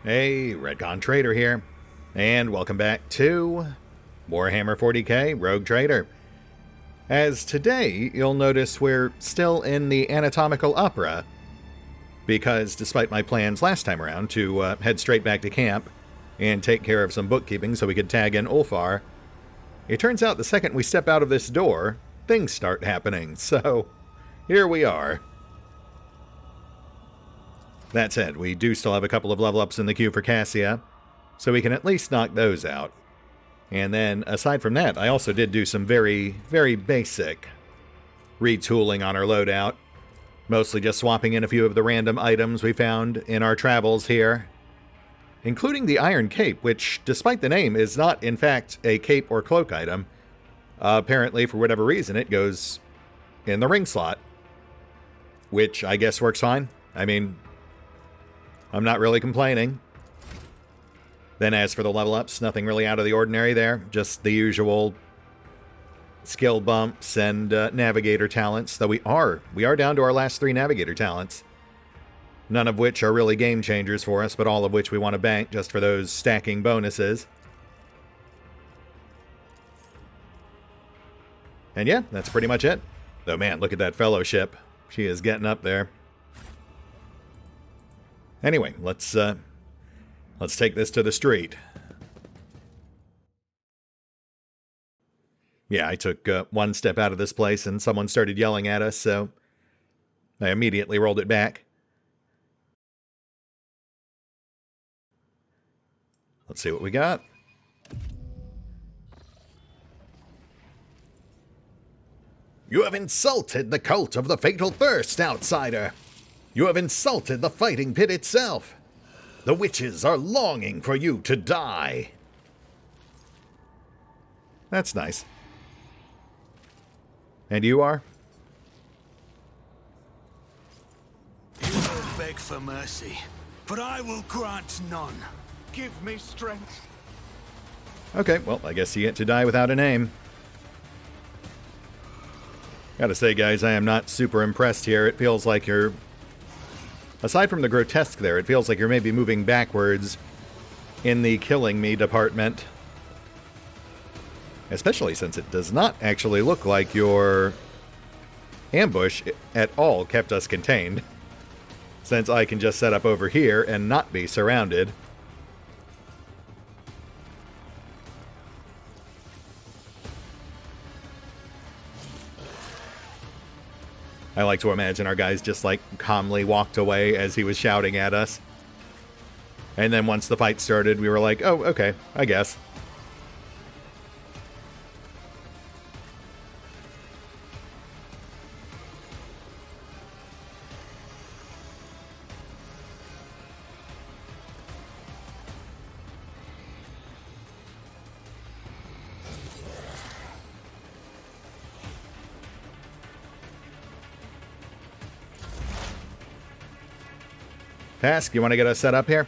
Hey, RetconRaider here, and welcome back to Warhammer 40k Rogue Trader. As today, you'll notice we're still in the anatomical opera, because despite my plans last time around to head straight back to camp and take care of some bookkeeping so we could tag in Ulfar, it turns out the second we step out of this door, things start happening, so here we are. That said, we do still have a couple of level ups in the queue for Cassia, so we can at least knock those out. And then, aside from that, I also did do some very, very basic retooling on our loadout. Mostly just swapping in a few of the random items we found in our travels here. Including the Iron Cape, which, despite the name, is not, in fact, a cape or cloak item. Apparently, for whatever reason, it goes in the ring slot. Which I guess works fine. I mean, I'm not really complaining. Then as for the level ups, nothing really out of the ordinary there. Just the usual skill bumps and navigator talents. Though we are down to our last 3 navigator talents. None of which are really game changers for us, but all of which we want to bank just for those stacking bonuses. And yeah, that's pretty much it. Though man, look at that fellowship. She is getting up there. Anyway, let's take this to the street. Yeah, I took one step out of this place and someone started yelling at us, so I immediately rolled it back. Let's see what we got. You have insulted the cult of the Fatal Thirst, outsider. You have insulted the fighting pit itself. The witches are longing for you to die. That's nice. And you are? You will beg for mercy, but I will grant none. Give me strength. Okay, well, I guess you get to die without a name. Gotta say, guys, I am not super impressed here. It feels like you're... Aside from the grotesque there, it feels like you're maybe moving backwards in the killing me department. Especially since it does not actually look like your ambush at all kept us contained. Since I can just set up over here and not be surrounded. I like to imagine our guys just like calmly walked away as he was shouting at us. And then once the fight started, we were like, oh, okay, I guess. Pask, you want to get us set up here?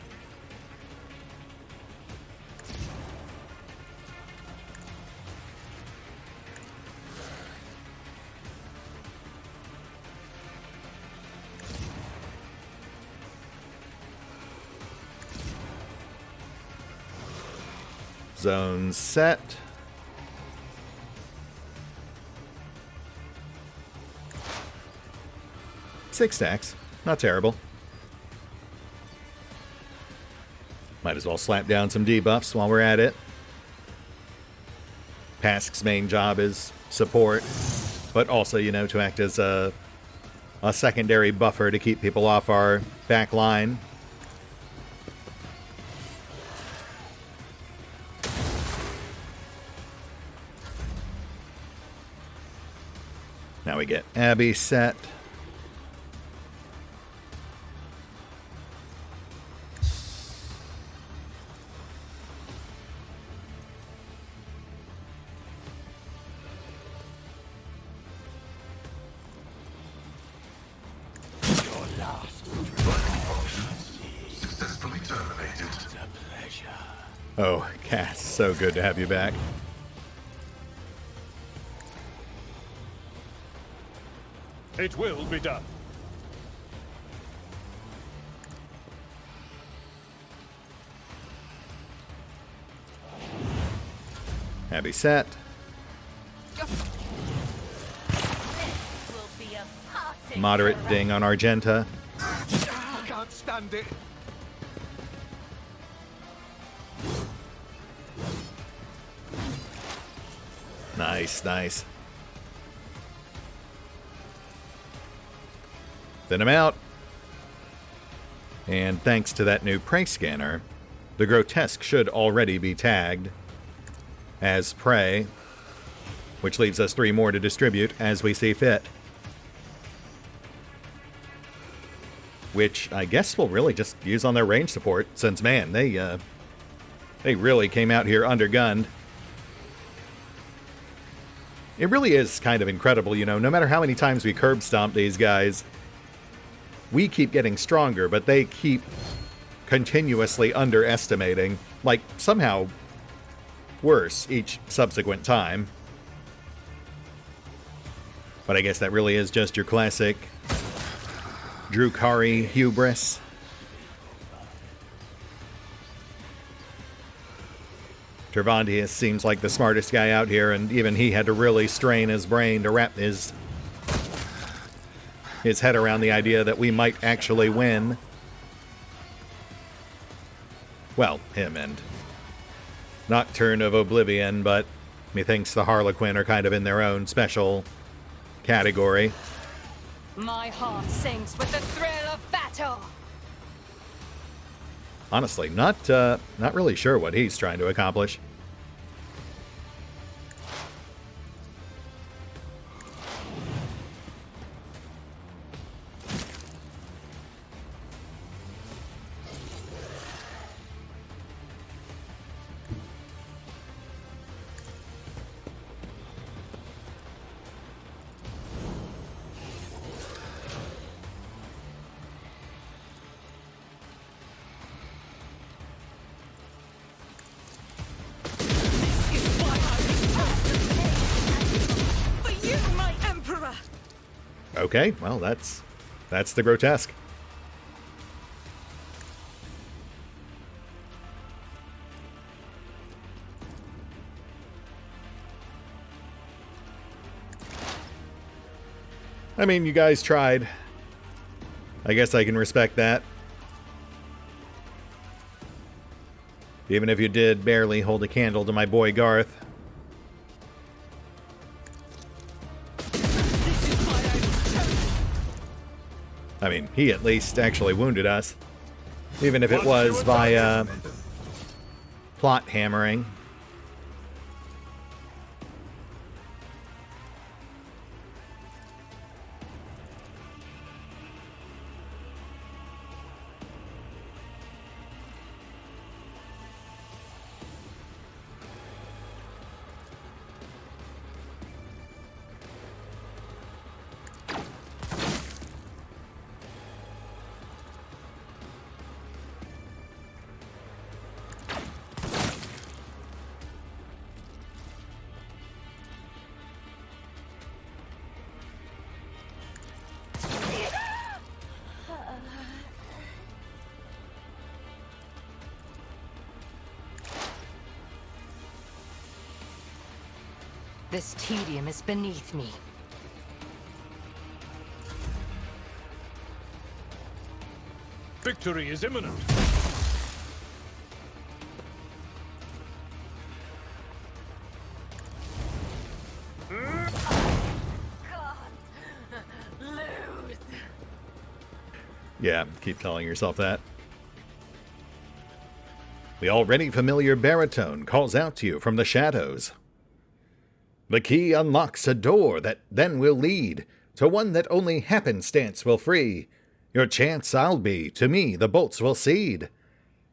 Zone set. Six stacks. Not terrible. Might as well slap down some debuffs while we're at it. Pask's main job is support, but also, you know, to act as a secondary buffer to keep people off our back line. Now we get Abby set. Oh, Cass, so good to have you back. It will be done. Happy set. Moderate ding on Argenta. I can't stand it. Nice, nice. Thin him out. And thanks to that new prey scanner, the grotesque should already be tagged as prey, which leaves us 3 more to distribute as we see fit. Which I guess we'll really just use on their range support, since, man, they really came out here undergunned. It really is kind of incredible, you know, no matter how many times we curb stomp these guys, we keep getting stronger, but they keep continuously underestimating, like, somehow worse each subsequent time. But I guess that really is just your classic Drukhari hubris. Tervandius seems like the smartest guy out here, and even he had to really strain his brain to wrap his head around the idea that we might actually win. Well, him and Nocturne of Oblivion, but methinks the Harlequin are kind of in their own special category. My heart sings with the thrill of battle. Honestly, not really sure what he's trying to accomplish. Okay, well, that's the grotesque. I mean, you guys tried. I guess I can respect that. Even if you did barely hold a candle to my boy Garth. I mean, he at least actually wounded us. Even if it was via plot hammering. This tedium is beneath me. Victory is imminent. Lose. Yeah, keep telling yourself that. The already familiar baritone calls out to you from the shadows. The key unlocks a door that then will lead to one that only happenstance will free. Your chance I'll be, to me the bolts will cede.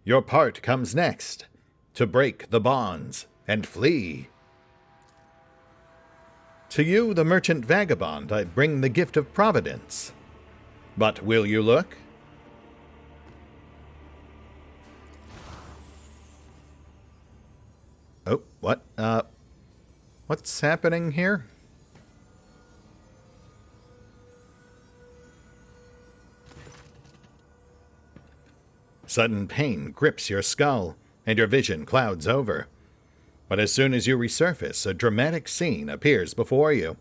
Your part comes next, to break the bonds and flee. To you, the merchant vagabond, I bring the gift of providence. But will you look? Oh, what? What's happening here? Sudden pain grips your skull, and your vision clouds over. But as soon as you resurface, a dramatic scene appears before you.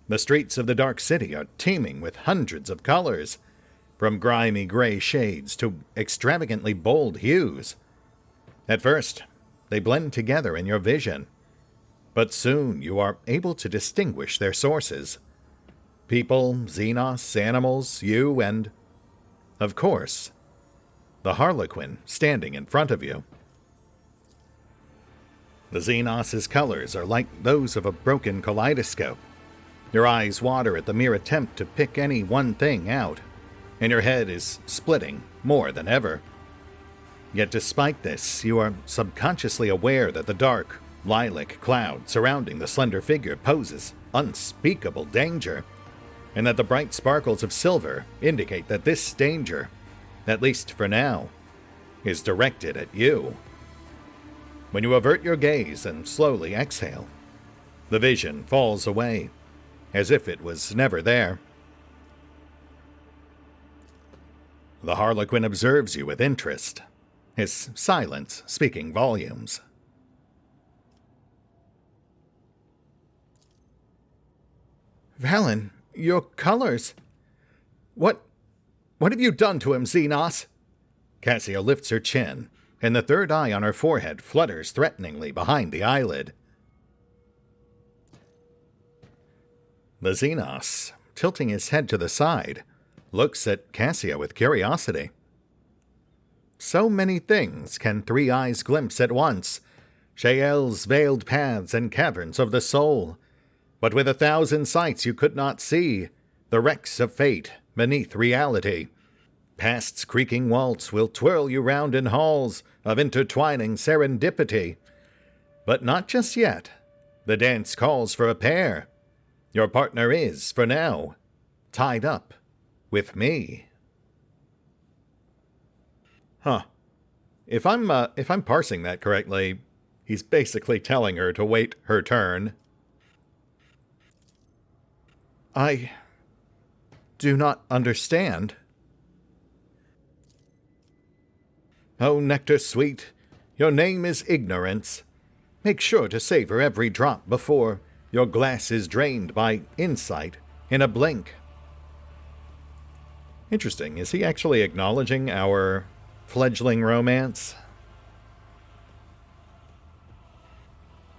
The streets of the Dark City are teeming with hundreds of colors, from grimy gray shades to extravagantly bold hues. At first, they blend together in your vision, but soon you are able to distinguish their sources. People, Xenos, animals, you, and, of course, the Harlequin standing in front of you. The Xenos' colors are like those of a broken kaleidoscope. Your eyes water at the mere attempt to pick any one thing out, and your head is splitting more than ever. Yet despite this, you are subconsciously aware that the dark, lilac cloud surrounding the slender figure poses unspeakable danger, and that the bright sparkles of silver indicate that this danger, at least for now, is directed at you. When you avert your gaze and slowly exhale, the vision falls away, as if it was never there. The Harlequin observes you with interest, his silence speaking volumes. Valen, your colors. What have you done to him, Xenos? Cassia lifts her chin, and the third eye on her forehead flutters threateningly behind the eyelid. The Xenos, tilting his head to the side, looks at Cassia with curiosity. So many things can three eyes glimpse at once, Shael's veiled paths and caverns of the soul. But with 1,000 sights you could not see the wrecks of fate beneath reality. Past's creaking waltz will twirl you round in halls of intertwining serendipity. But not just yet. The dance calls for a pair. Your partner is, for now, tied up with me. Huh. If I'm parsing that correctly, he's basically telling her to wait her turn. I do not understand. Oh, nectar sweet, your name is Ignorance. Make sure to savor every drop before your glass is drained by insight in a blink. Interesting. Is he actually acknowledging our fledgling romance?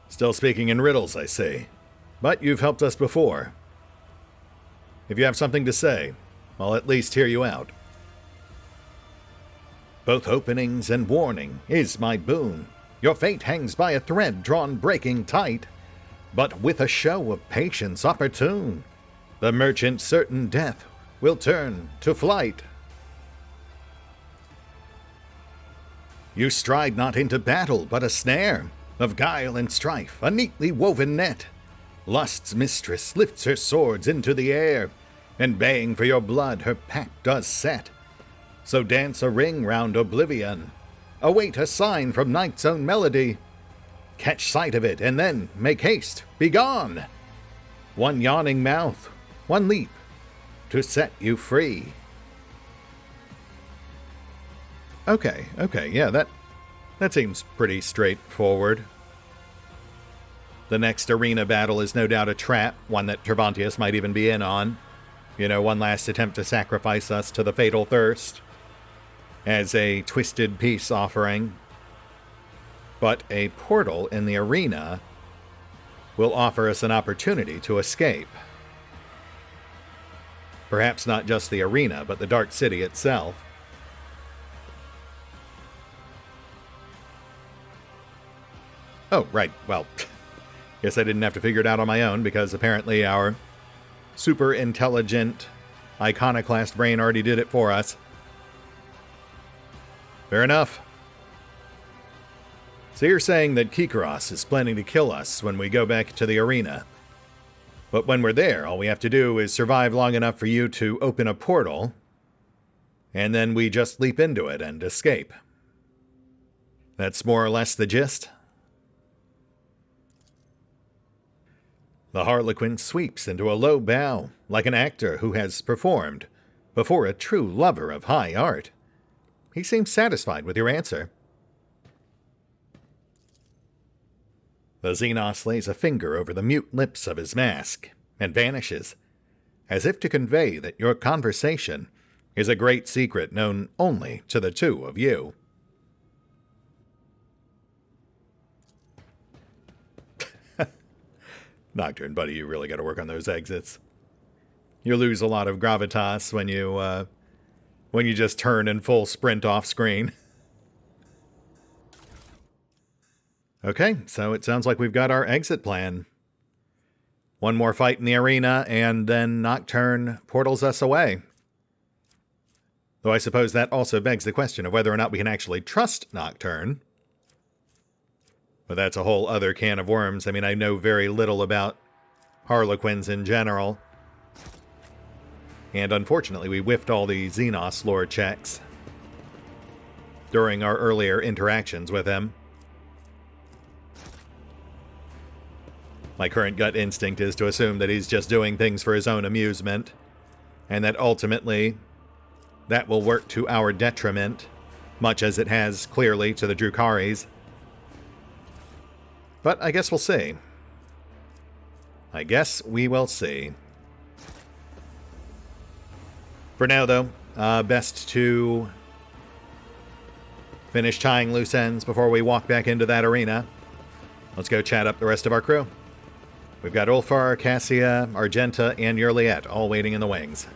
Still speaking in riddles, I see. But you've helped us before. If you have something to say, I'll at least hear you out. Both openings and warning is my boon. Your fate hangs by a thread drawn breaking tight, but with a show of patience opportune, the merchant's certain death will turn to flight. You stride not into battle, but a snare of guile and strife, a neatly woven net. Lust's mistress lifts her swords into the air, and baying for your blood her pack does set. So dance a ring round oblivion, await a sign from night's own melody. Catch sight of it, and then make haste, be gone. One yawning mouth, one leap, to set you free. Okay, yeah, that seems pretty straightforward. The next arena battle is no doubt a trap, one that Tervantius might even be in on. You know, one last attempt to sacrifice us to the fatal thirst as a twisted peace offering. But a portal in the arena will offer us an opportunity to escape. Perhaps not just the arena, but the Dark City itself. Oh, right, well, guess I didn't have to figure it out on my own, because apparently our super intelligent iconoclast brain already did it for us. Fair enough. So you're saying that Kikaros is planning to kill us when we go back to the arena. But when we're there, all we have to do is survive long enough for you to open a portal, and then we just leap into it and escape. That's more or less the gist? The Harlequin sweeps into a low bow, like an actor who has performed before a true lover of high art. He seems satisfied with your answer. The Xenos lays a finger over the mute lips of his mask and vanishes, as if to convey that your conversation is a great secret known only to the two of you. Nocturne, buddy, you really got to work on those exits. You lose a lot of gravitas when you just turn in full sprint off screen. Okay, so it sounds like we've got our exit plan. One more fight in the arena, and then Nocturne portals us away. Though I suppose that also begs the question of whether or not we can actually trust Nocturne. But that's a whole other can of worms. I mean, I know very little about Harlequins in general. And unfortunately, we whiffed all the Xenos lore checks during our earlier interactions with him. My current gut instinct is to assume that he's just doing things for his own amusement, and that ultimately that will work to our detriment, much as it has clearly to the Drukhari's. But I guess we'll see. I guess we will see. For now, though, best to finish tying loose ends before we walk back into that arena. Let's go chat up the rest of our crew. We've got Ulfar, Cassia, Argenta, and Yurliet all waiting in the wings.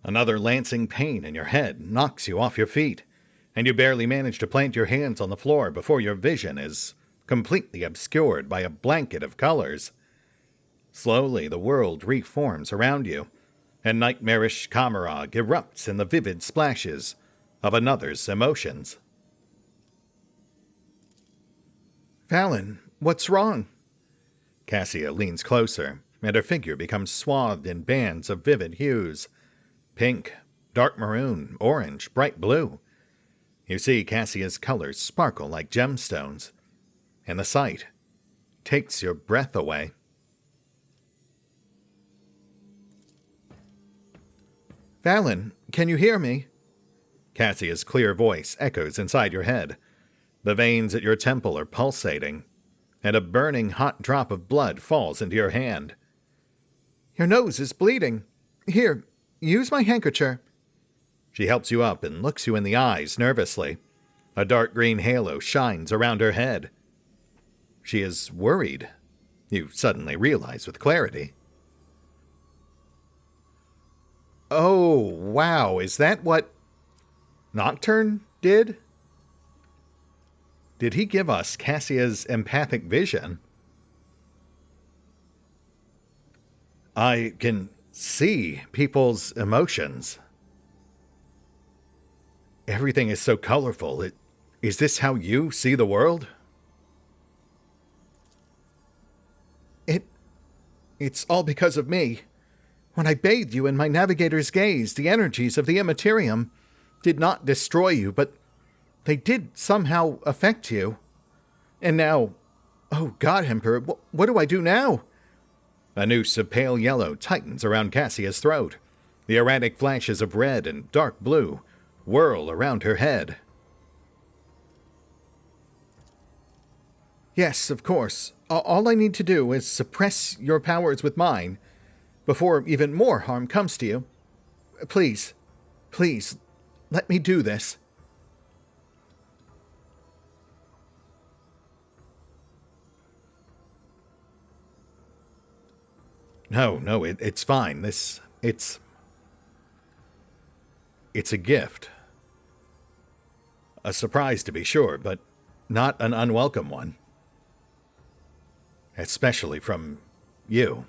Another lancing pain in your head knocks you off your feet, and you barely manage to plant your hands on the floor before your vision is completely obscured by a blanket of colors. Slowly, the world reforms around you, and nightmarish Kamarag erupts in the vivid splashes of another's emotions. Valen, what's wrong? Cassia leans closer, and her figure becomes swathed in bands of vivid hues. Pink, dark maroon, orange, bright blue. You see Cassia's colors sparkle like gemstones, and the sight takes your breath away. Valen, can you hear me? Cassia's clear voice echoes inside your head. The veins at your temple are pulsating, and a burning hot drop of blood falls into your hand. Your nose is bleeding. Here, use my handkerchief. She helps you up and looks you in the eyes nervously. A dark green halo shines around her head. She is worried, you suddenly realize with clarity. Oh, wow, is that what Nocturne did? Did he give us Cassia's empathic vision? I can see people's emotions. Everything is so colorful. Is this how you see the world? It's all because of me. When I bathed you in my navigator's gaze, the energies of the Immaterium did not destroy you, but they did somehow affect you. And now, oh God, Emperor, what do I do now? A noose of pale yellow tightens around Cassia's throat. The erratic flashes of red and dark blue whirl around her head. Yes, of course. All I need to do is suppress your powers with mine before even more harm comes to you. Please, let me do this. No, it's fine. It's a gift. A surprise, to be sure, but not an unwelcome one. Especially from you.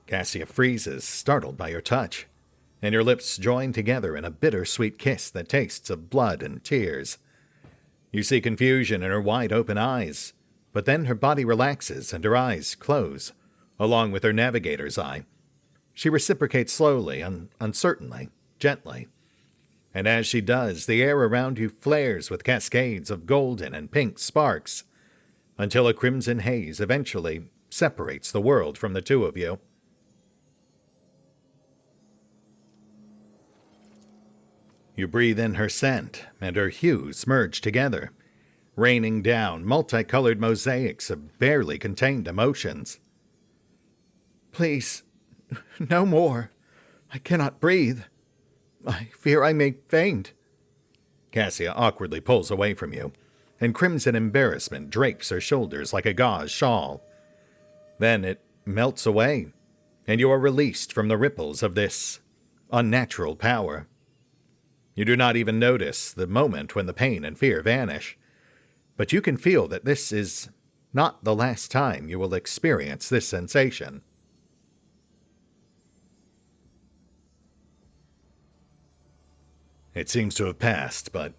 Cassia freezes, startled by your touch, and your lips join together in a bittersweet kiss that tastes of blood and tears. You see confusion in her wide-open eyes, but then her body relaxes and her eyes close, along with her navigator's eye. She reciprocates slowly, uncertainly, gently. And as she does, the air around you flares with cascades of golden and pink sparks, until a crimson haze eventually separates the world from the two of you. You breathe in her scent, and her hues merge together, raining down multicolored mosaics of barely contained emotions. Please, no more. I cannot breathe. I fear I may faint. Cassia awkwardly pulls away from you, and crimson embarrassment drapes her shoulders like a gauze shawl. Then it melts away, and you are released from the ripples of this unnatural power. You do not even notice the moment when the pain and fear vanish, but you can feel that this is not the last time you will experience this sensation. It seems to have passed, but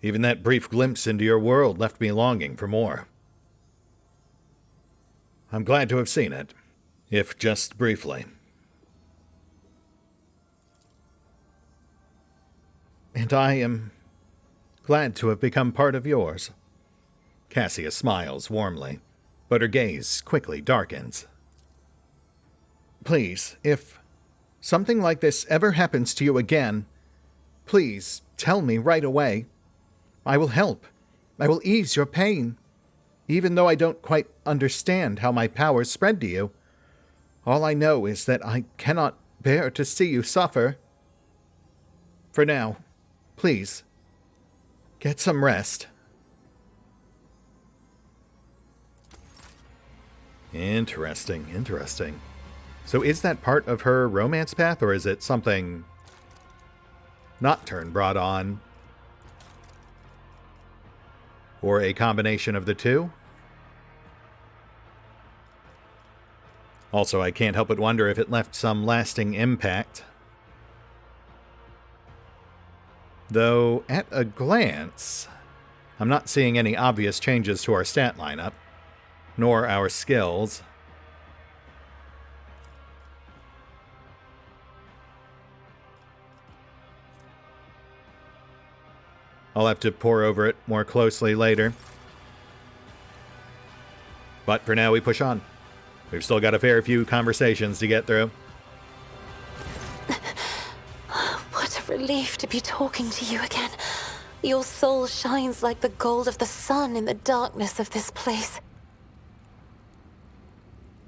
even that brief glimpse into your world left me longing for more. I'm glad to have seen it, if just briefly. And I am glad to have become part of yours. Cassia smiles warmly, but her gaze quickly darkens. Please, if something like this ever happens to you again, please tell me right away. I will help. I will ease your pain. Even though I don't quite understand how my powers spread to you, all I know is that I cannot bear to see you suffer. For now, please, get some rest. Interesting. So is that part of her romance path, or is it something Nocturne brought on? Or a combination of the two? Also, I can't help but wonder if it left some lasting impact. Though, at a glance, I'm not seeing any obvious changes to our stat lineup, nor our skills. I'll have to pore over it more closely later. But for now, we push on. We've still got a fair few conversations to get through. What a relief to be talking to you again. Your soul shines like the gold of the sun in the darkness of this place.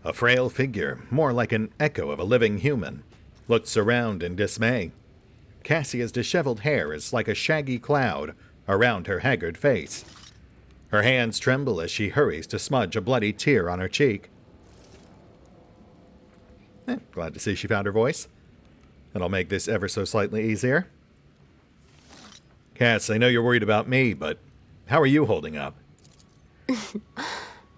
A frail figure, more like an echo of a living human, looks around in dismay. Cassia's disheveled hair is like a shaggy cloud around her haggard face. Her hands tremble as she hurries to smudge a bloody tear on her cheek. Glad to see she found her voice. That'll make this ever so slightly easier. Cass, I know you're worried about me, but how are you holding up?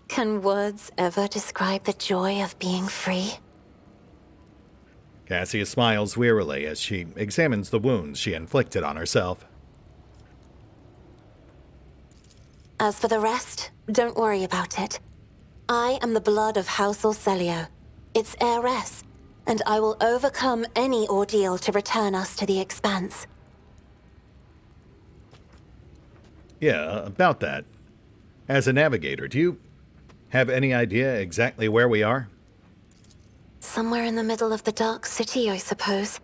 Can words ever describe the joy of being free? Cassia smiles wearily as she examines the wounds she inflicted on herself. As for the rest, don't worry about it. I am the blood of House Exsellsior, its heiress, and I will overcome any ordeal to return us to the Expanse. Yeah, about that. As a navigator, do you have any idea exactly where we are? Somewhere in the middle of the Dark City, I suppose.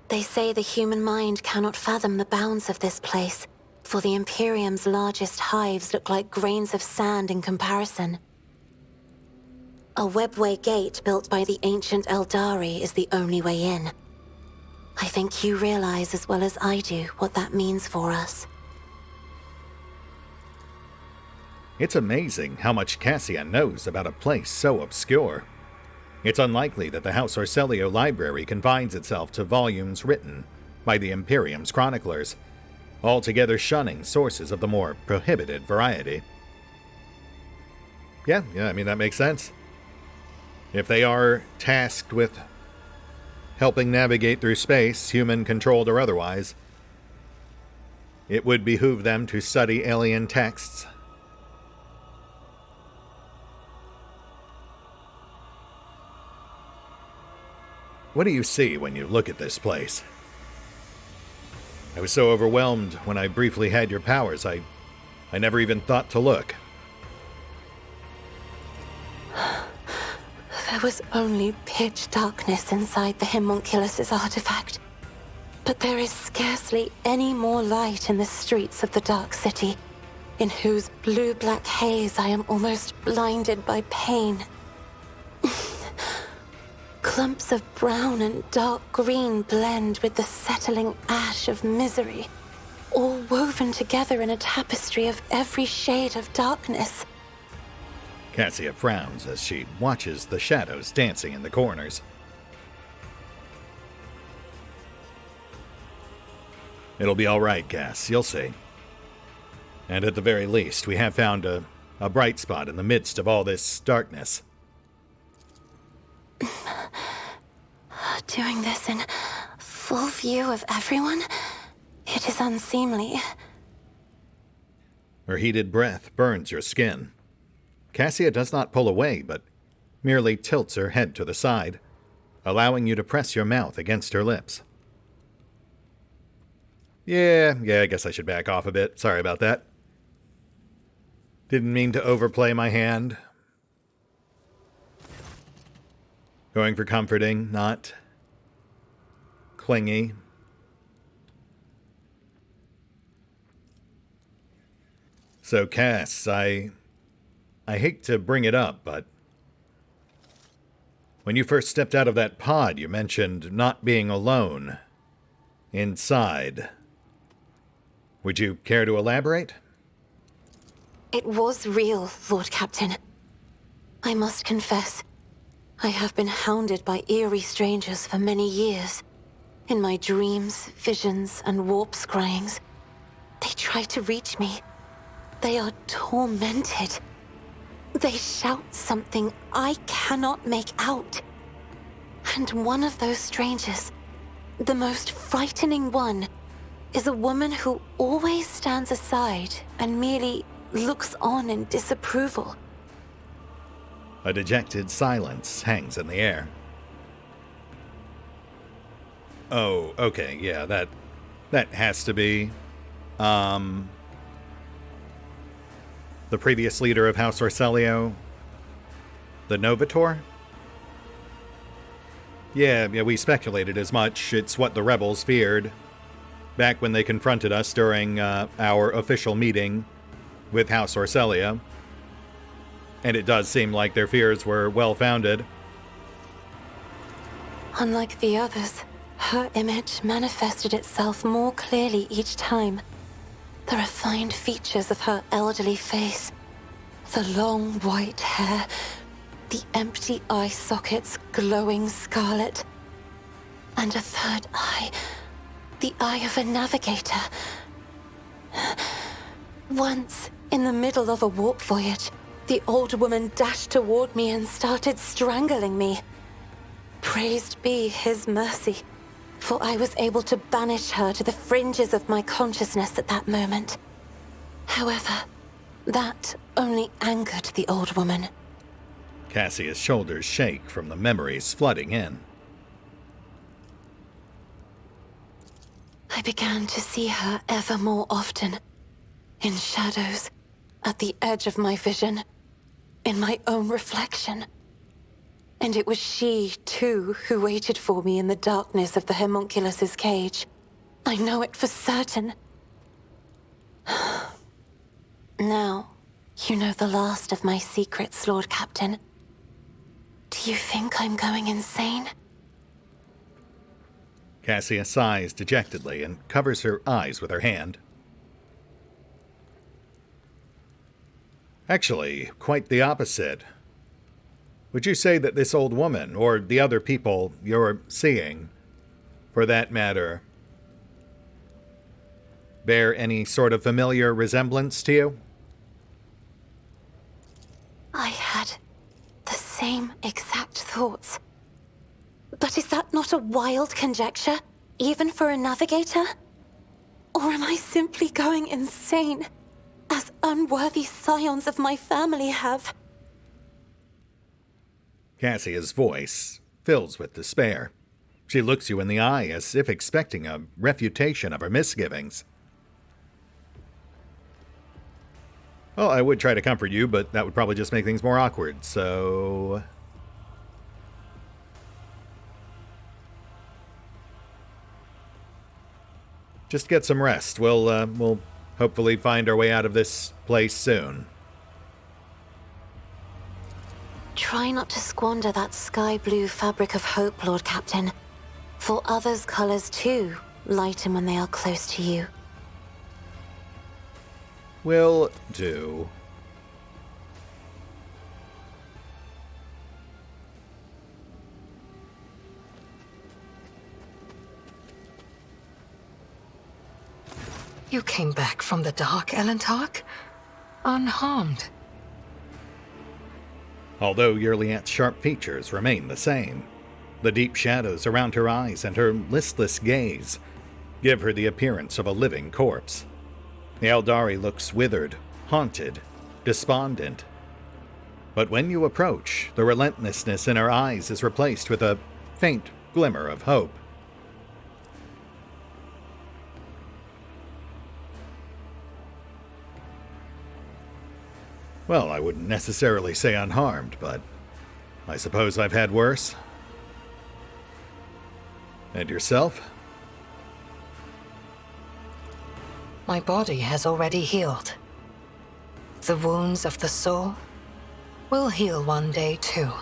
They say the human mind cannot fathom the bounds of this place, for the Imperium's largest hives look like grains of sand in comparison. A webway gate built by the ancient Eldari is the only way in. I think you realize as well as I do what that means for us. It's amazing how much Cassia knows about a place so obscure. It's unlikely that the House Exsellsior library confines itself to volumes written by the Imperium's chroniclers, altogether shunning sources of the more prohibited variety. Yeah, I mean, that makes sense. If they are tasked with helping navigate through space, human-controlled or otherwise, it would behoove them to study alien texts. What do you see when you look at this place? I was so overwhelmed when I briefly had your powers, I never even thought to look. There was only pitch darkness inside the homunculus' artifact. But there is scarcely any more light in the streets of the Dark City, in whose blue-black haze I am almost blinded by pain. Clumps of brown and dark green blend with the settling ash of misery, all woven together in a tapestry of every shade of darkness. Cassia frowns as she watches the shadows dancing in the corners. It'll be all right, Cass. You'll see. And at the very least, we have found a bright spot in the midst of all this darkness. Doing this in full view of everyone? It is unseemly. Her heated breath burns your skin. Cassia does not pull away, but merely tilts her head to the side, allowing you to press your mouth against her lips. Yeah, I guess I should back off a bit. Sorry about that. Didn't mean to overplay my hand. Going for comforting, not clingy. So, Cass, I hate to bring it up, but when you first stepped out of that pod, you mentioned not being alone inside. Would you care to elaborate? It was real, Lord Captain. I must confess, I have been hounded by eerie strangers for many years. In my dreams, visions, and warp scryings, they try to reach me. They are tormented. They shout something I cannot make out. And one of those strangers, the most frightening one, is a woman who always stands aside and merely looks on in disapproval. A dejected silence hangs in the air. Oh, okay, yeah, that has to be, the previous leader of House Orselio, the Novator? Yeah, we speculated as much. It's what the rebels feared back when they confronted us during our official meeting with House Orselio. And it does seem like their fears were well-founded. Unlike the others, her image manifested itself more clearly each time. The refined features of her elderly face, the long white hair, the empty eye sockets glowing scarlet, and a third eye, the eye of a navigator. Once, in the middle of a warp voyage, the old woman dashed toward me and started strangling me. Praised be his mercy, for I was able to banish her to the fringes of my consciousness at that moment. However, that only angered the old woman. Cassia's shoulders shake from the memories flooding in. I began to see her ever more often, in shadows, at the edge of my vision, in my own reflection. And it was she, too, who waited for me in the darkness of the homunculus's cage. I know it for certain. Now, you know the last of my secrets, Lord Captain. Do you think I'm going insane? Cassia sighs dejectedly and covers her eyes with her hand. Actually, quite the opposite. Would you say that this old woman, or the other people you're seeing, for that matter, bear any sort of familiar resemblance to you? I had the same exact thoughts. But is that not a wild conjecture, even for a navigator? Or am I simply going insane, as unworthy scions of my family have? Cassia's voice fills with despair. She looks you in the eye as if expecting a refutation of her misgivings. Well, I would try to comfort you, but that would probably just make things more awkward, so... Just get some rest. We'll hopefully find our way out of this place soon. Try not to squander that sky blue fabric of hope, Lord Captain. For others' colors too lighten when they are close to you. Will do. You came back from the dark, Elentark? Unharmed. Although Yurliat's sharp features remain the same, the deep shadows around her eyes and her listless gaze give her the appearance of a living corpse. The Eldari looks withered, haunted, despondent. But when you approach, the relentlessness in her eyes is replaced with a faint glimmer of hope. Well, I wouldn't necessarily say unharmed, but I suppose I've had worse. And yourself? My body has already healed. The wounds of the soul will heal one day too.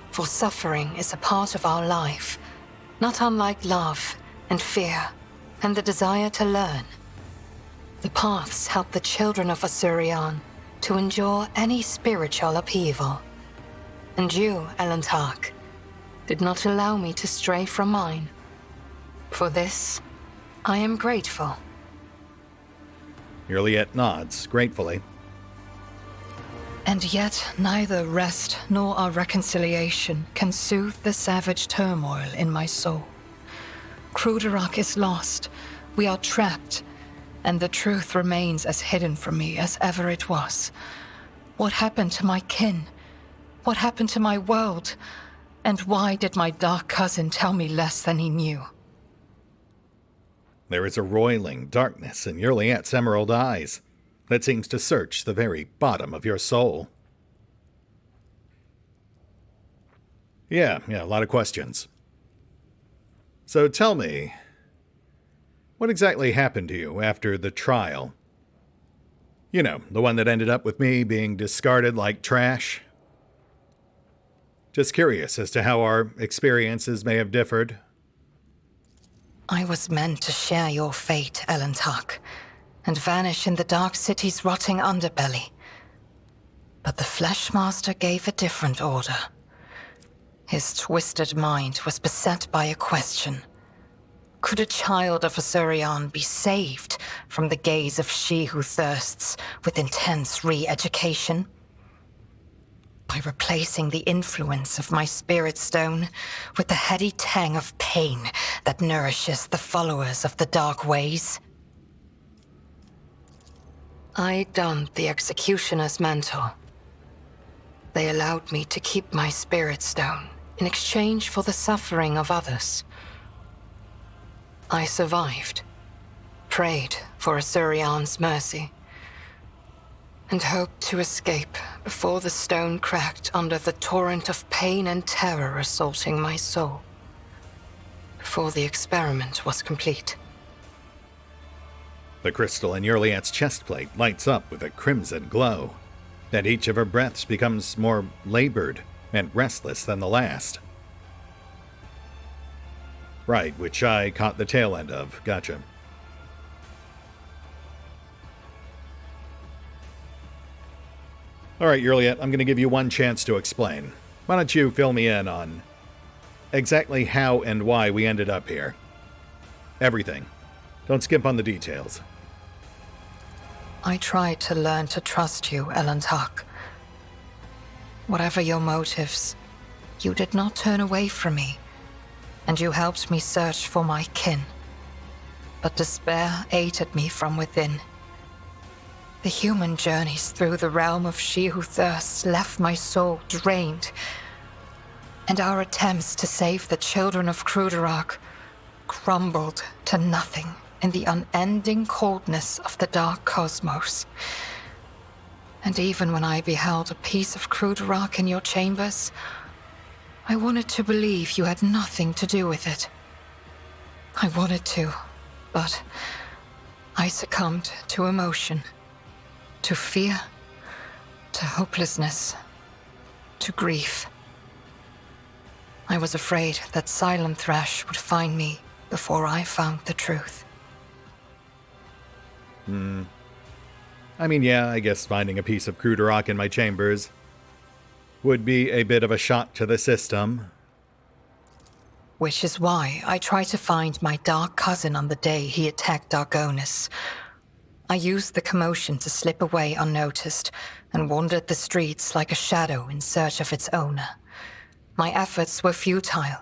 For suffering is a part of our life, not unlike love and fear and the desire to learn. The paths help the children of Asuryan to endure any spiritual upheaval. And you, Elentark, did not allow me to stray from mine. For this, I am grateful. Yurliat nods gratefully. And yet, neither rest nor our reconciliation can soothe the savage turmoil in my soul. Kruderak is lost. We are trapped. And the truth remains as hidden from me as ever it was. What happened to my kin? What happened to my world? And why did my dark cousin tell me less than he knew? There is a roiling darkness in Yurliat's emerald eyes that seems to search the very bottom of your soul. Yeah, a lot of questions. So tell me, what exactly happened to you after the trial? You know, the one that ended up with me being discarded like trash? Just curious as to how our experiences may have differed. I was meant to share your fate, Elentark, and vanish in the Dark City's rotting underbelly. But the Fleshmaster gave a different order. His twisted mind was beset by a question. Could a child of Asuryan be saved from the gaze of she who thirsts with intense re-education? By replacing the influence of my spirit stone with the heady tang of pain that nourishes the followers of the dark ways? I donned the executioner's mantle. They allowed me to keep my spirit stone in exchange for the suffering of others. I survived, prayed for Asuryan's mercy, and hoped to escape before the stone cracked under the torrent of pain and terror assaulting my soul. Before the experiment was complete. The crystal in Yurliat's chest plate lights up with a crimson glow, and each of her breaths becomes more labored and restless than the last. Right, which I caught the tail end of. Gotcha. Alright, Yurliat, I'm going to give you one chance to explain. Why don't you fill me in on exactly how and why we ended up here? Everything. Don't skip on the details. I tried to learn to trust you, Elentark. Whatever your motives, you did not turn away from me. And you helped me search for my kin. But despair ate at me from within. The human journeys through the realm of she who thirsts left my soul drained. And our attempts to save the children of Kruderak crumbled to nothing in the unending coldness of the dark cosmos. And even when I beheld a piece of Kruderak in your chambers, I wanted to believe you had nothing to do with it. I wanted to, But I succumbed to emotion, to fear, to hopelessness, to grief. I was afraid that Silent Thrash would find me before I found the truth. I mean, yeah, I guess finding a piece of crude rock in my chambers would be a bit of a shock to the system. Which is why I tried to find my dark cousin on the day he attacked Argonis. I used the commotion to slip away unnoticed and wandered the streets like a shadow in search of its owner. My efforts were futile.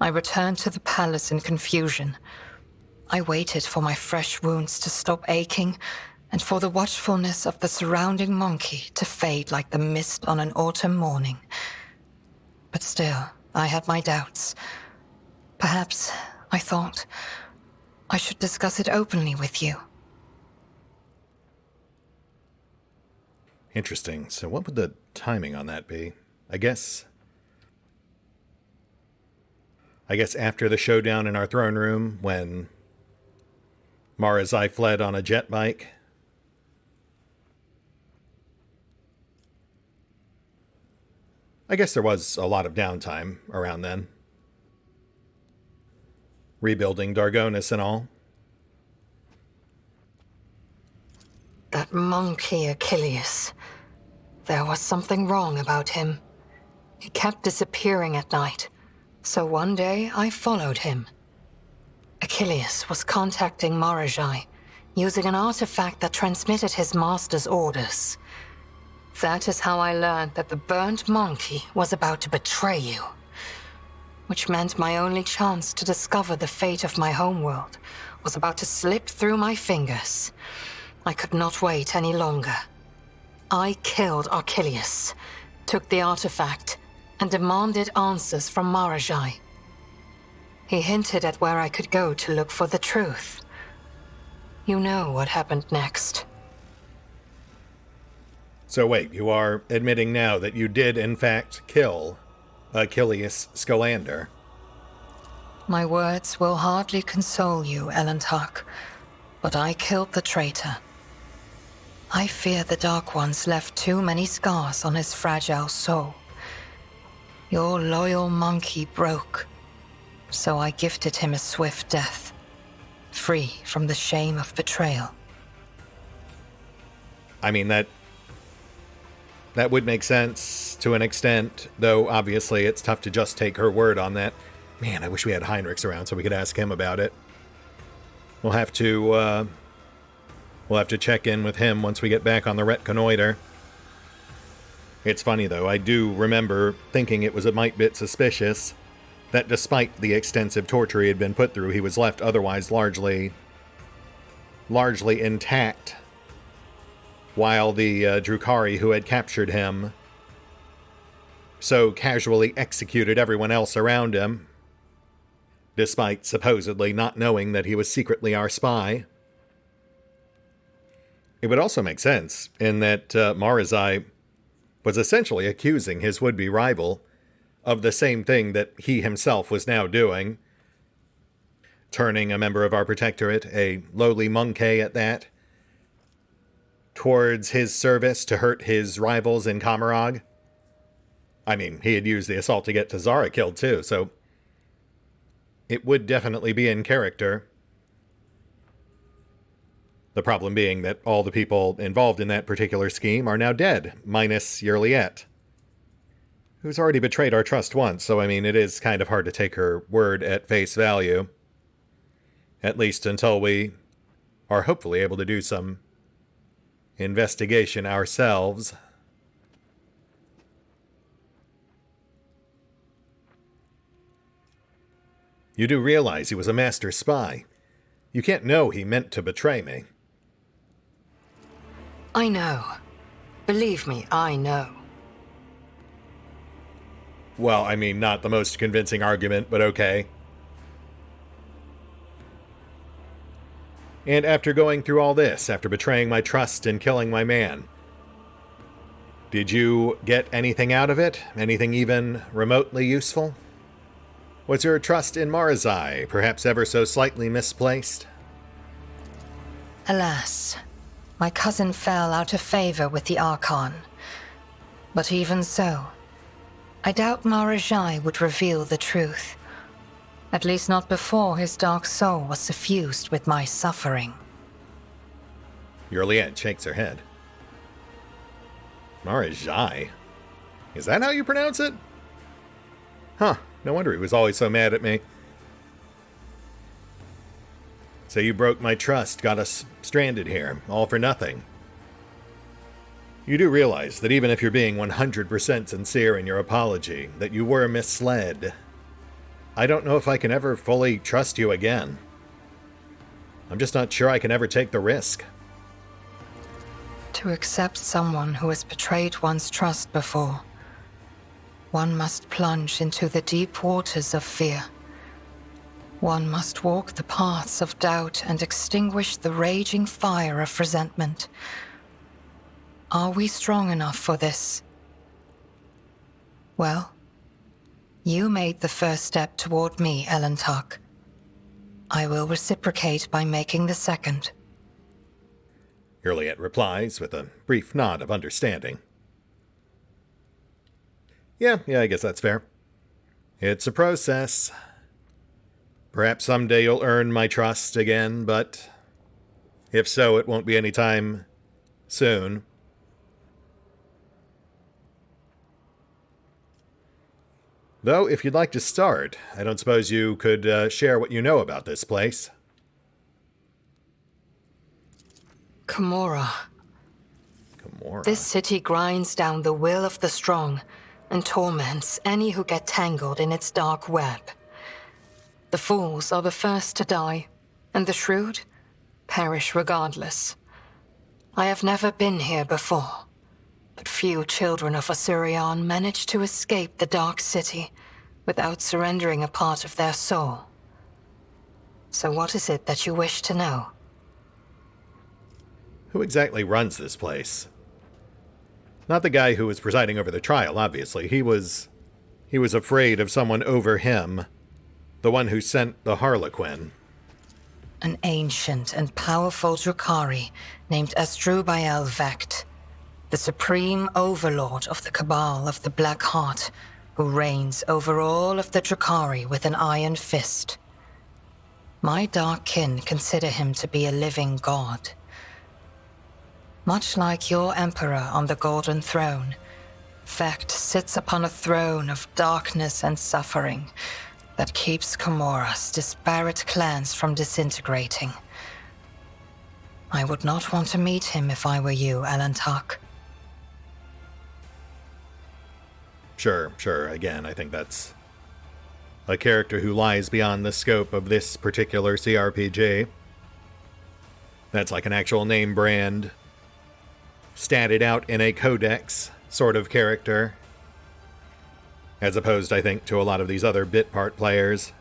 I returned to the palace in confusion. I waited for my fresh wounds to stop aching and for the watchfulness of the surrounding monkey to fade like the mist on an autumn morning. But still, I had my doubts. Perhaps, I thought, I should discuss it openly with you. Interesting. So what would the timing on that be? I guess after the showdown in our throne room, when Marazai fled on a jet bike. I guess there was a lot of downtime around then. Rebuilding Dargonis and all. That monkey Achilles. There was something wrong about him. He kept disappearing at night. So one day, I followed him. Achilles was contacting Marajai, using an artifact that transmitted his master's orders. That is how I learned that the burnt monkey was about to betray you. Which meant my only chance to discover the fate of my homeworld was about to slip through my fingers. I could not wait any longer. I killed Achilles, took the artifact, and demanded answers from Marajai. He hinted at where I could go to look for the truth. You know what happened next. So wait, you are admitting now that you did in fact kill Achilles Scalander? My words will hardly console you, Elentark, but I killed the traitor. I fear the Dark Ones left too many scars on his fragile soul. Your loyal monkey broke, so I gifted him a swift death, free from the shame of betrayal. I mean, that would make sense to an extent, though obviously it's tough to just take her word on that. Man, I wish we had Heinrichs around so we could ask him about it. We'll have to check in with him once we get back on the RetconRaider. It's funny, though, I do remember thinking it was a mite bit suspicious that despite the extensive torture he had been put through, he was left otherwise largely intact, while the Drukhari who had captured him so casually executed everyone else around him, despite supposedly not knowing that he was secretly our spy. It would also make sense in that Marazai was essentially accusing his would-be rival of the same thing that he himself was now doing, turning a member of our protectorate, a lowly monkey at that, towards his service to hurt his rivals in Kamarag. I mean, he had used the assault to get Tazara killed too, so it would definitely be in character. The problem being that all the people involved in that particular scheme are now dead, minus Yerliet, who's already betrayed our trust once, so I mean, it is kind of hard to take her word at face value. At least until we are hopefully able to do some investigation ourselves. You do realize he was a master spy. You can't know he meant to betray me. I know. Believe me, I know. Well, I mean, not the most convincing argument, but okay. And after going through all this, after betraying my trust and killing my man, did you get anything out of it? Anything even remotely useful? Was your trust in Marazai perhaps ever so slightly misplaced? Alas, my cousin fell out of favor with the Archon. But even so, I doubt Marazai would reveal the truth. At least not before his dark soul was suffused with my suffering. Yurliet shakes her head. Marazai? Is that how you pronounce it? Huh, no wonder he was always so mad at me. So you broke my trust, got us stranded here, all for nothing. You do realize that even if you're being 100% sincere in your apology, that you were misled. I don't know if I can ever fully trust you again. I'm just not sure I can ever take the risk. To accept someone who has betrayed one's trust before, one must plunge into the deep waters of fear. One must walk the paths of doubt and extinguish the raging fire of resentment. Are we strong enough for this? Well, you made the first step toward me, Elentark. I will reciprocate by making the second. Yurliet replies with a brief nod of understanding. Yeah, I guess that's fair. It's a process. Perhaps someday you'll earn my trust again, but if so, it won't be any time soon. Though, if you'd like to start, I don't suppose you could share what you know about this place. Kamora. This city grinds down the will of the strong and torments any who get tangled in its dark web. The fools are the first to die, and the shrewd perish regardless. I have never been here before, but few children of Osirion manage to escape the dark city without surrendering a part of their soul. So what is it that you wish to know? Who exactly runs this place? Not the guy who was presiding over the trial, obviously. He was afraid of someone over him. The one who sent the Harlequin. An ancient and powerful Drukhari named Asdrubal Vecht, the supreme overlord of the Cabal of the Black Heart, who reigns over all of the Drukhari with an iron fist. My dark kin consider him to be a living god. Much like your emperor on the Golden Throne, Vecht sits upon a throne of darkness and suffering that keeps Comora's disparate clans from disintegrating. I would not want to meet him if I were you, Elentark. Sure. Again, I think that's a character who lies beyond the scope of this particular CRPG. That's like an actual name brand, statted out in a codex sort of character, as opposed, I think, to a lot of these other bit part players.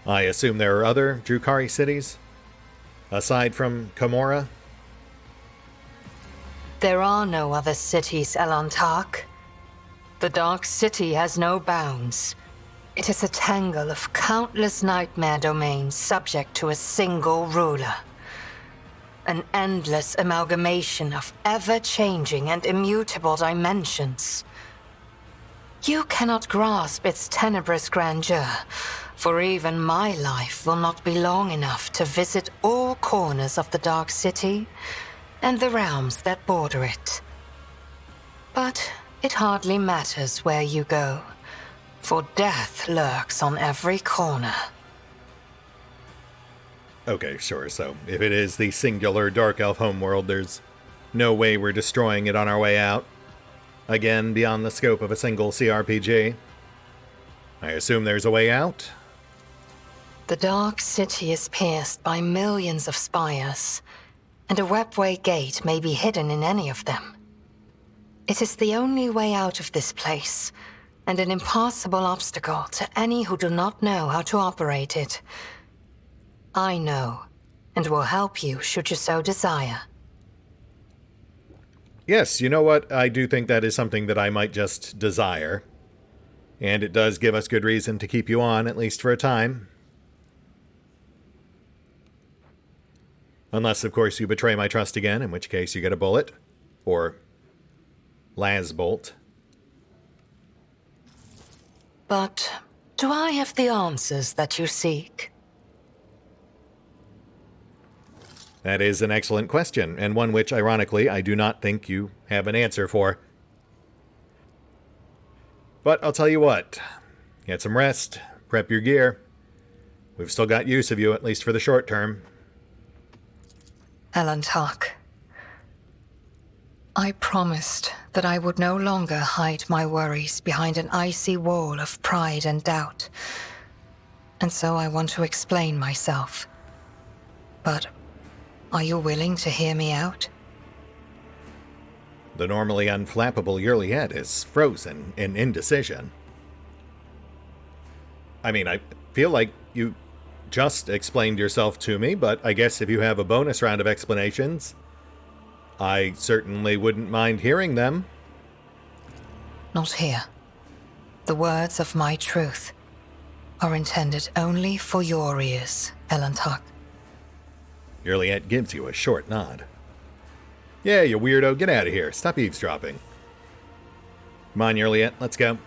I assume there are other Drukhari cities, aside from Kamora? There are no other cities, Elentark. The Dark City has no bounds. It is a tangle of countless nightmare domains subject to a single ruler. An endless amalgamation of ever-changing and immutable dimensions. You cannot grasp its tenebrous grandeur, for even my life will not be long enough to visit all corners of the Dark City and the realms that border it. But it hardly matters where you go, for death lurks on every corner. Okay, sure, so if it is the singular Dark Elf homeworld, there's no way we're destroying it on our way out. Again, beyond the scope of a single CRPG. I assume there's a way out? The Dark City is pierced by millions of spires, and a webway gate may be hidden in any of them. It is the only way out of this place, and an impassable obstacle to any who do not know how to operate it. I know, and will help you should you so desire. Yes, you know what? I do think that is something that I might just desire. And it does give us good reason to keep you on, at least for a time. Unless, of course, you betray my trust again, in which case you get a bullet. Or lasbolt. But do I have the answers that you seek? That is an excellent question, and one which, ironically, I do not think you have an answer for. But I'll tell you what. Get some rest. Prep your gear. We've still got use of you, at least for the short term. Elentark, I promised that I would no longer hide my worries behind an icy wall of pride and doubt. And so I want to explain myself. But are you willing to hear me out? The normally unflappable Yurliet is frozen in indecision. I mean, I feel like you just explained yourself to me, but I guess if you have a bonus round of explanations, I certainly wouldn't mind hearing them. Not here. The words of my truth are intended only for your ears, Elentark. Yurliet gives you a short nod. Yeah, you weirdo, get out of here. Stop eavesdropping. Come on, Yurliet, let's go.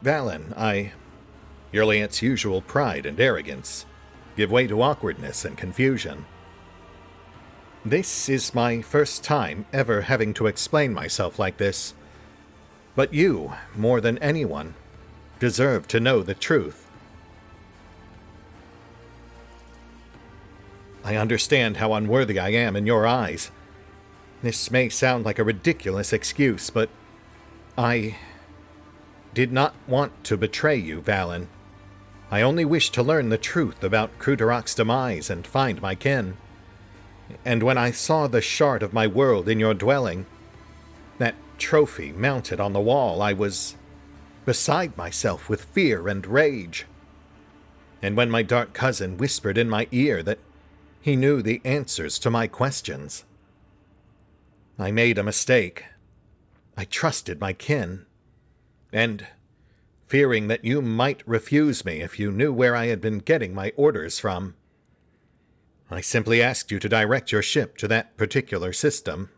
Valen, Yurliet's usual pride and arrogance give way to awkwardness and confusion. This is my first time ever having to explain myself like this. But you, more than anyone, deserve to know the truth. I understand how unworthy I am in your eyes. This may sound like a ridiculous excuse, but I did not want to betray you, Valen. I only wished to learn the truth about Krudarok's demise and find my kin. And when I saw the shard of my world in your dwelling, that trophy mounted on the wall, I was beside myself with fear and rage. And when my dark cousin whispered in my ear that he knew the answers to my questions, I made a mistake. I trusted my kin. And, fearing that you might refuse me if you knew where I had been getting my orders from, I simply asked you to direct your ship to that particular system.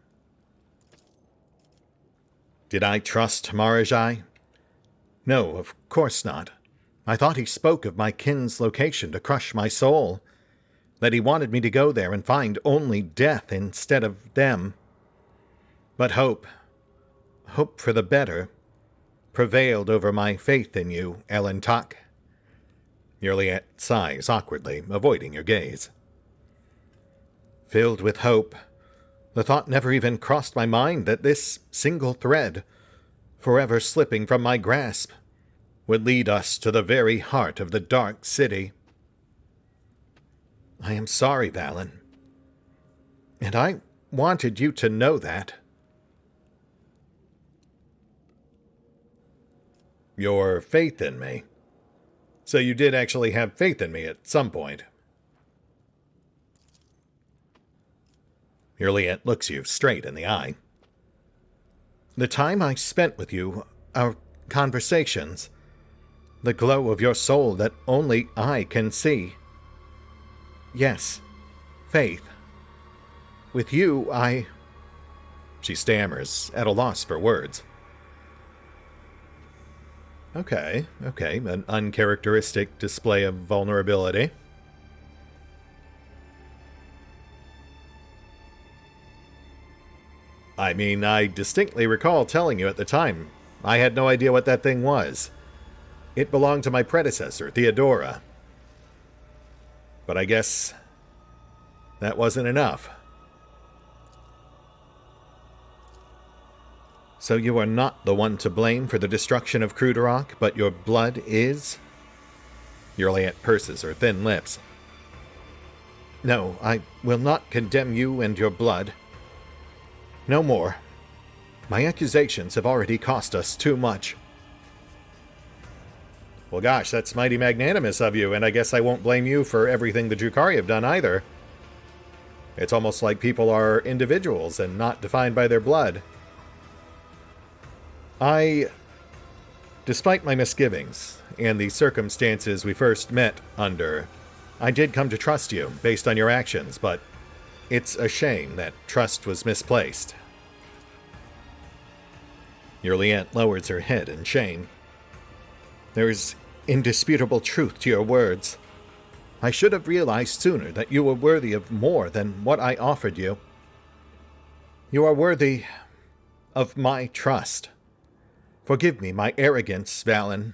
Did I trust Marajai? No, of course not. I thought he spoke of my kin's location to crush my soul, that he wanted me to go there and find only death instead of them. But hope for the better, prevailed over my faith in you, Elentark. Yurliet sighs awkwardly, avoiding your gaze. Filled with hope, the thought never even crossed my mind that this single thread, forever slipping from my grasp, would lead us to the very heart of the Dark City. I am sorry, Valen. And I wanted you to know that. Your faith in me. So you did actually have faith in me at some point. Yurliet looks you straight in the eye. The time I spent with you, our conversations, the glow of your soul that only I can see. Yes, faith. With you, She stammers, at a loss for words. Okay, an uncharacteristic display of vulnerability. I mean, I distinctly recall telling you at the time, I had no idea what that thing was. It belonged to my predecessor, Theodora. But I guess that wasn't enough. So you are not the one to blame for the destruction of Krudarok, but your blood is? Yurliet purses her thin lips. No, I will not condemn you and your blood. No more. My accusations have already cost us too much. Well, gosh, that's mighty magnanimous of you, and I guess I won't blame you for everything the Drukhari have done either. It's almost like people are individuals and not defined by their blood. Despite my misgivings and the circumstances we first met under, I did come to trust you based on your actions, but it's a shame that trust was misplaced. Your Liette lowers her head in shame. There's indisputable truth to your words. I should have realized sooner that you were worthy of more than what I offered you. You are worthy of my trust. Forgive me my arrogance, Valen.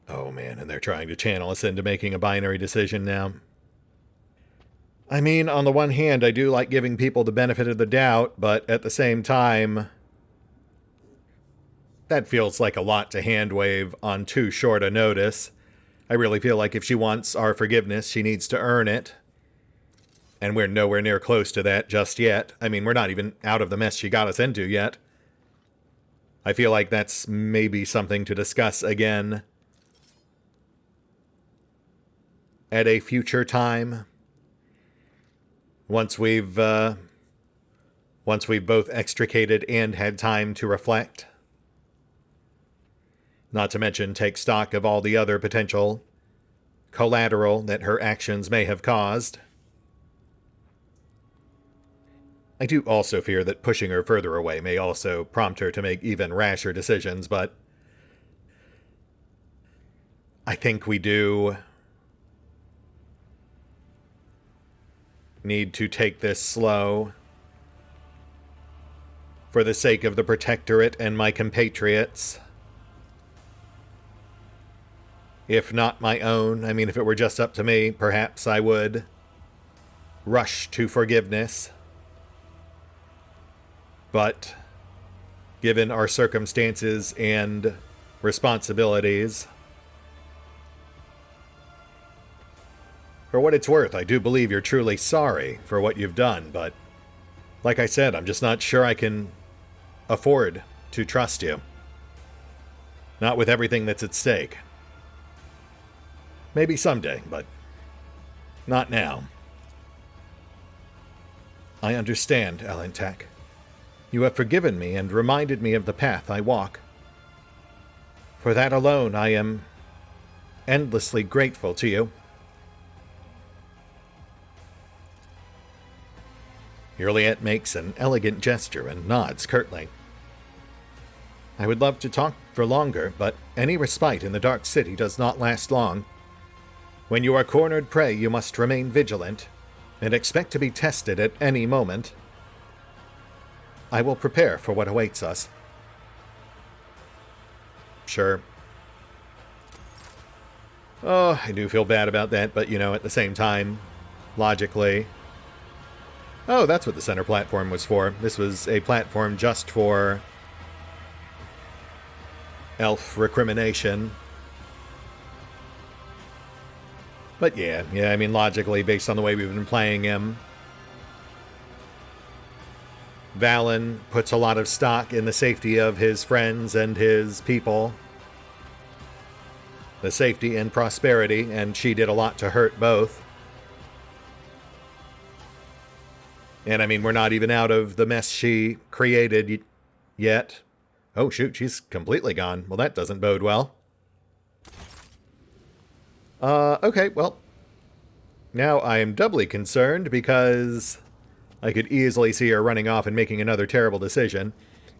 Oh man, and they're trying to channel us into making a binary decision now. I mean, on the one hand, I do like giving people the benefit of the doubt, but at the same time, that feels like a lot to hand-wave on too short a notice. I really feel like if she wants our forgiveness, she needs to earn it. And we're nowhere near close to that just yet. I mean, we're not even out of the mess she got us into yet. I feel like that's maybe something to discuss again at a future time. Once we've both extricated and had time to reflect. Not to mention take stock of all the other potential collateral that her actions may have caused. I do also fear that pushing her further away may also prompt her to make even rasher decisions, but I think we do need to take this slow for the sake of the Protectorate and my compatriots. If not my own, I mean, if it were just up to me, perhaps I would rush to forgiveness. But given our circumstances and responsibilities, for what it's worth, I do believe you're truly sorry for what you've done, but like I said, I'm just not sure I can afford to trust you. Not with everything that's at stake. Maybe someday, but not now. I understand, Alentak. You have forgiven me and reminded me of the path I walk. For that alone, I am endlessly grateful to you. Your Liette makes an elegant gesture and nods curtly. I would love to talk for longer, but any respite in the Dark City does not last long. When you are cornered prey, you must remain vigilant and expect to be tested at any moment. I will prepare for what awaits us. Sure. Oh, I do feel bad about that, but, you know, at the same time, logically... Oh, that's what the center platform was for. This was a platform just for Elf-Recrimination. But yeah, I mean, logically, based on the way we've been playing him, Valen puts a lot of stock in the safety of his friends and his people. The safety and prosperity, and she did a lot to hurt both. And I mean, we're not even out of the mess she created yet. Oh shoot, she's completely gone. Well, that doesn't bode well. Okay, well, now I am doubly concerned because I could easily see her running off and making another terrible decision,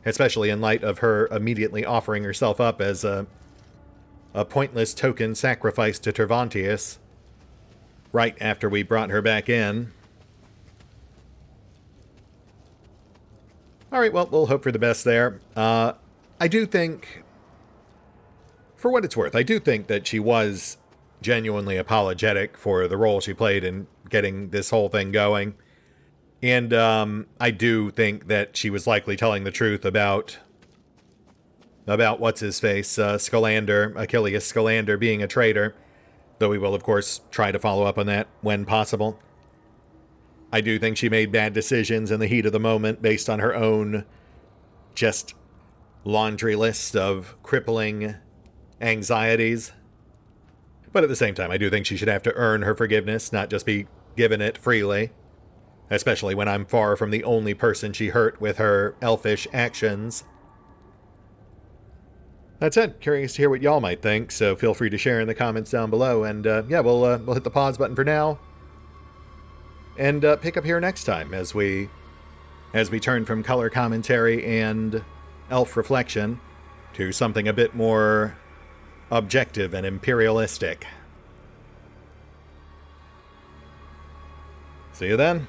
especially in light of her immediately offering herself up as a pointless token sacrifice to Tervantius right after we brought her back in. Alright, well, we'll hope for the best there. I do think, for what it's worth, I do think that she was genuinely apologetic for the role she played in getting this whole thing going. And I do think that she was likely telling the truth about what's-his-face, Scalander, Achilles Scalander being a traitor, though we will, of course, try to follow up on that when possible. I do think she made bad decisions in the heat of the moment based on her own just laundry list of crippling anxieties. But at the same time, I do think she should have to earn her forgiveness, not just be given it freely. Especially when I'm far from the only person she hurt with her elfish actions. That said, curious to hear what y'all might think, so feel free to share in the comments down below. And yeah, we'll hit the pause button for now. And pick up here next time as we turn from color commentary and elf reflection to something a bit more objective and imperialistic. See you then.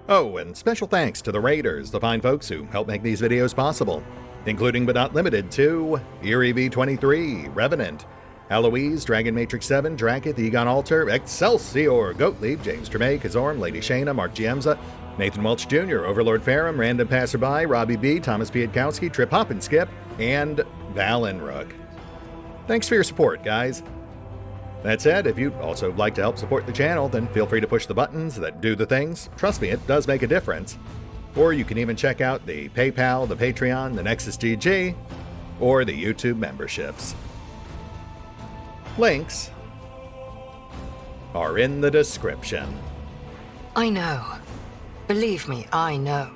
Oh, and special thanks to the Raiders, the fine folks who help make these videos possible, including but not limited to ErieV23, Revenant, Alois, Dragon Matrix 7, Drakiith, EgonAlter, Exsellsior, Gottlieb, James Trimmier, Kazorm, Lady Shayna, Mark Giemza, Nathan Welch Jr., OverlordPherom, RandomPassrby, RobbyB, Tomasz Piątkowski, Triphoppenskip, and Valinrook. Thanks for your support, guys. That said, if you'd also like to help support the channel, then feel free to push the buttons that do the things. Trust me, it does make a difference. Or you can even check out the PayPal, the Patreon, the Nexus GG, or the YouTube memberships. Links are in the description. I know. Believe me, I know.